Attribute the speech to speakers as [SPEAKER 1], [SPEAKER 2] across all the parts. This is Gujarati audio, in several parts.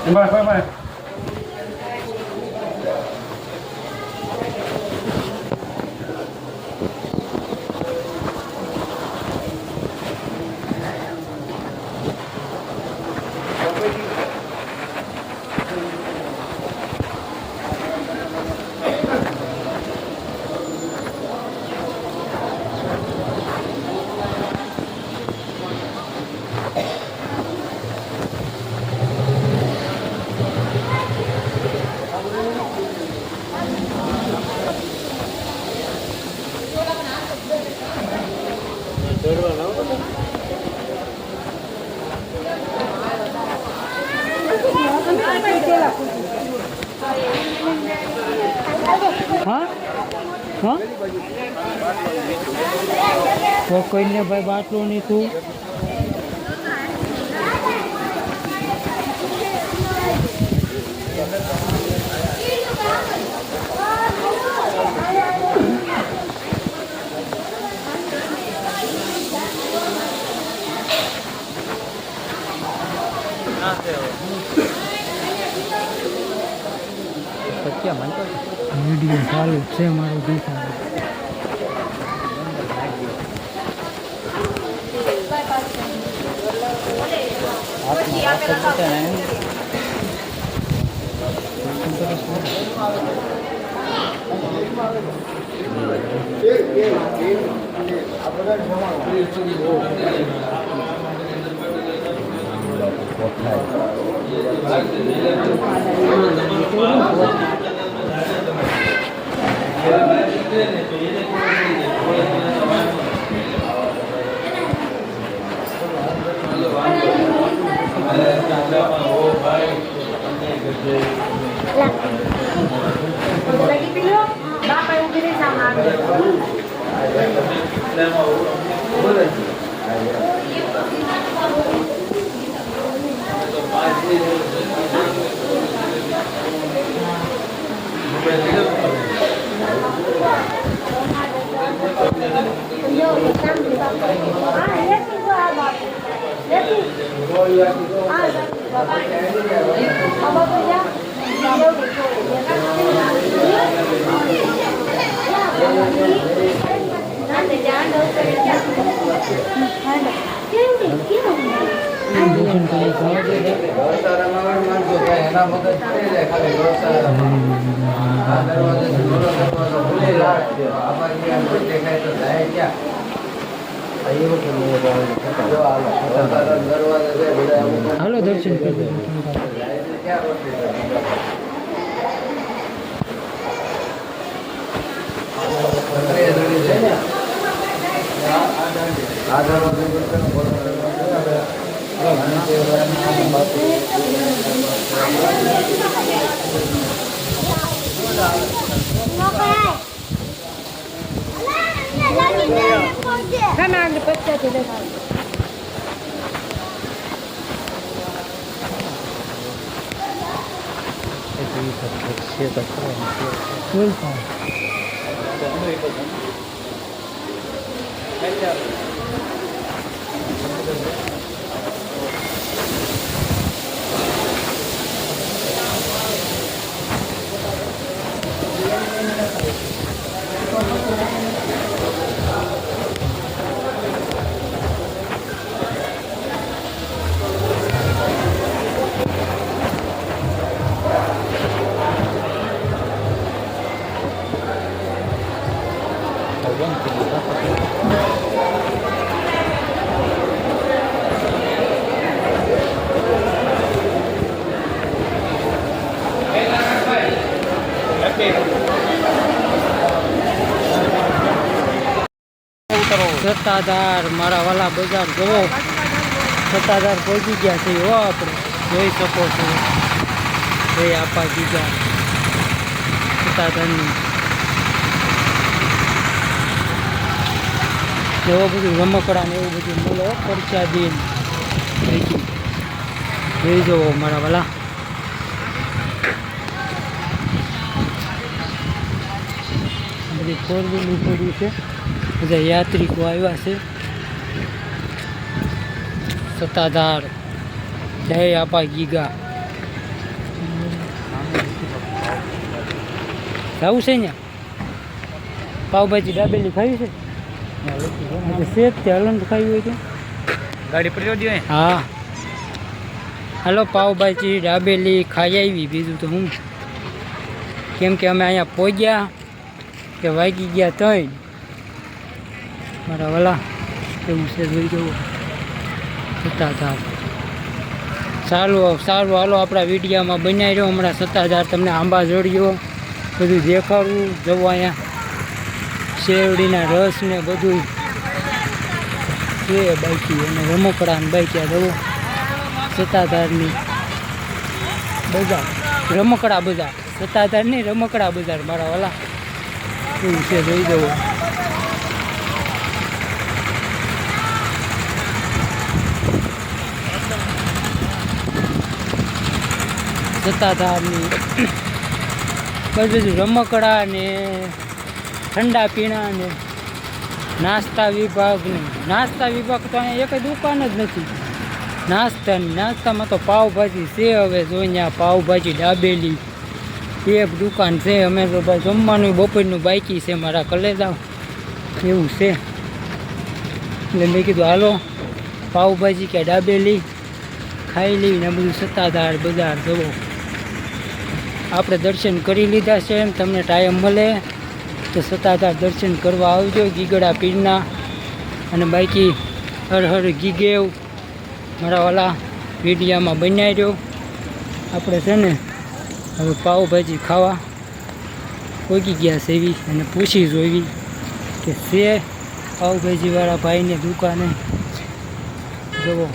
[SPEAKER 1] Bye.
[SPEAKER 2] हाँ हाँ तो कोई ने भाई बाटलो नहीं तू क्या मन वीडियो चालू છે મારો દેખાડો
[SPEAKER 3] lagi dulu bapak yang beli sama hello Darshan Satadhar મારા વાલા બજાર જોવો સત્તાધાર પહોંચી ગયા છે હો આપણે જોઈ શકો છો એ આપા ગીગા સત્તાધારની એવો બધું રમકડા ને એવું બધું મળે પરચાદી જોઈ જવો મારા વાલા બધી ફોર વ્હીલ પડ્યું છે બધા યાત્રિકો આવ્યા છે સત્તાધાર જય આપા ગીગા જવું છે ને પાવભાજી દાબેલી ખાવી છે શેક તે હલન ખાવી હોય તો
[SPEAKER 2] ગાડી પડી દો
[SPEAKER 3] હા હાલો પાવભાજી દાબેલી ખાઈ આવી બીજું તો હું કેમ કે અમે અહીંયા પહોંચ્યા કે વાગી ગયા તઈ મારા વાલા એવું છે જોઈ જવું સત્તાધાર સારું સારું હાલો આપણા વિડીયામાં બનાવી રહ્યો હમણાં સત્તાધાર તમને આંબા જોડ્યો બધું દેખાડવું જવું અહીંયા શેરડીના રસ ને બધું છે બાકી અને રમકડા ને બાકી જવું સત્તાધારની બજાર રમકડા બજાર સત્તાધારની રમકડા બજાર મારા વાલા એવું છે જોઈ જવું સત્તાધારની બધું રમકડા ને ઠંડા પીણા ને નાસ્તા વિભાગ ને નાસ્તા વિભાગ તો અહીંયા એક દુકાન જ નથી નાસ્તામાં તો પાવભાજી છે હવે જોઈને પાવભાજી દાબેલી એક દુકાન છે અમે તો ભાઈ જમવાનું બપોરનું બાકી છે મારા કલેજા એવું છે એટલે મેં કીધું હાલો પાવભાજી કે દાબેલી ખાઈ લઈને બધું સત્તાધાર બજાર જવો આપણે દર્શન કરી લીધા છે એમ તમને ટાઈમ મળે તો સત્તાધાર દર્શન કરવા આવજો ગીગડા પીરના અને બાકી હર હર ગીગેવ મારા વાલા વિડીયામાં બનાવી રહ્યો આપણે છે ને હવે પાવભાજી ખાવા પહોંચી ગયા છે એવી અને પૂછી જોઈ કે છે પાવભાજીવાળા ભાઈને દુકાને જવો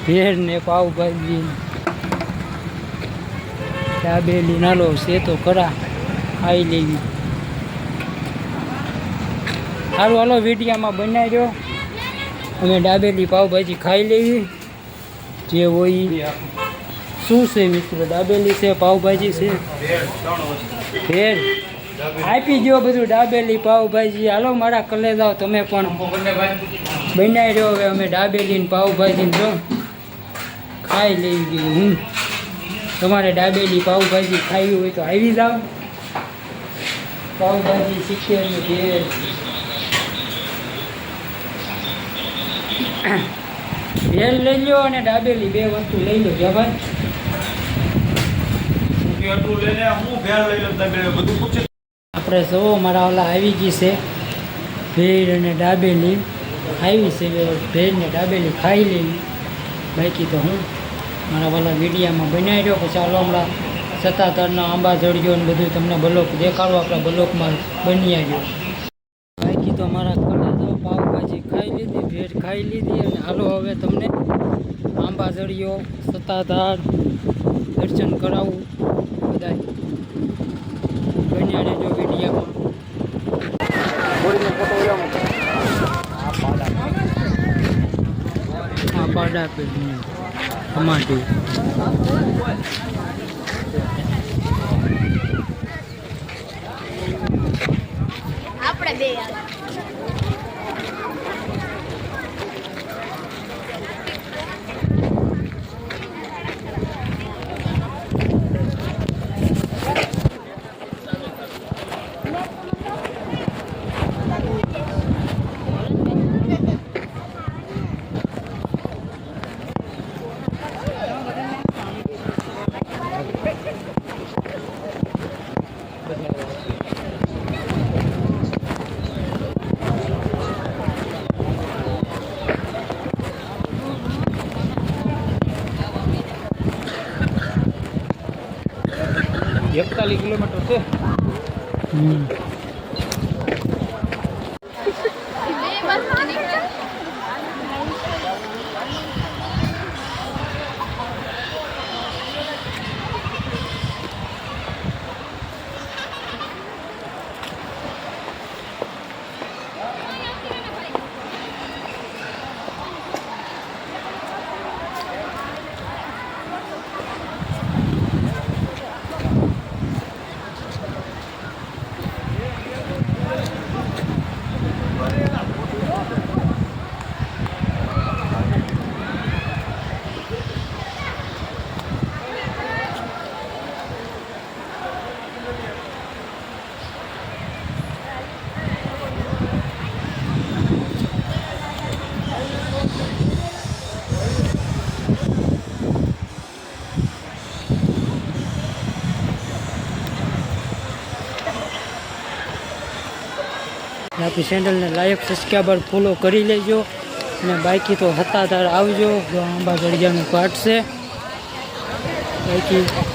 [SPEAKER 3] ભેળ ને પાવભાજી દાબેલી નાલો છે તો ખરા ખાઈ લેવી સારું હાલો વિડીયામાં બનાવી રહ્યો અમે દાબેલી પાવભાજી ખાઈ લેવી જે હોય શું છે મિત્રો દાબેલી છે પાવભાજી છે ભેળ આપી દો બધું દાબેલી પાવભાજી હાલો મારા કલે જાઓ તમે પણ બનાવી રહ્યો હવે અમે દાબેલી ને પાવભાજી જો ખાઈ લેવી હું તમારે દાબેલી પાવભાજી ખાવી હોય તો આવી જાઓ પાવભાજી શીખેલી ભેળ ભેળ લઈ લો અને દાબેલી બે વસ્તુ લઈ લો કે ભાઈ આપણે સૌ મારા ઓલા આવી ગઈ છે ભેળ અને દાબેલી આવી છે ભેળ ને દાબેલી ખાઈ લેવી બાકી તો હું મારા વાલા વિડીયામાં બનાવી રહ્યો પછી ચાલો હમણાં સત્તાધારના આંબા જડ્યો ને બધું તમને બ્લોક દેખાડો આપણા બ્લોકમાં બની આવ્યો બાકી તો મારા કલેજો પાવભાજી ખાઈ લીધી ભેળ ખાઈ લીધી અને હાલો હવે તમને આંબા જડ્યો સત્તાધાર દર્શન કરાવું બધા બન્યા રહેજો વિડીયામાં આ પાડા પે ટમાટી
[SPEAKER 1] આપણે બે
[SPEAKER 2] એકતાલીસ કિલોમીટર છે
[SPEAKER 3] આપણી ચેનલને લાઈક સબસ્ક્રાઈબર ફોલો કરી લેજો અને બાકી તો હતાધાર આવજો. આંબા જડિયાનું ઘાટ છે.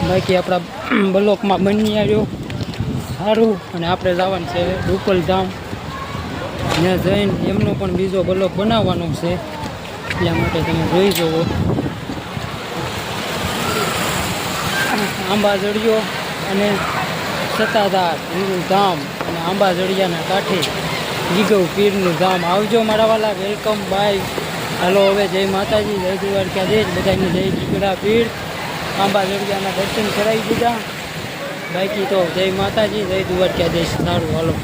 [SPEAKER 3] બાકી આપણા બ્લોકમાં બની આવ્યો સારું. અને આપણે જવાનું છે રૂપલધામ. ત્યાં જઈને એમનો પણ બીજો બ્લોક બનાવવાનો છે, એટલા માટે તમે જોઈ જુઓ. આંબા જડિયો અને સત્તાધાર હિન્દુ ધામ અને આંબા જડિયાના કાંઠે જીગવ પીરનું ધામ. આવજો મારા વાલા, વેલકમ બાય. હાલો હવે જય માતાજી, જય દ્વારકાધીશ, બધાને જય જીગડા પીર. આંબા જડિયાના દર્શન કરાવી દીધા. બાકી તો જય માતાજી, જય દ્વારકાધીશ. સારું હાલો.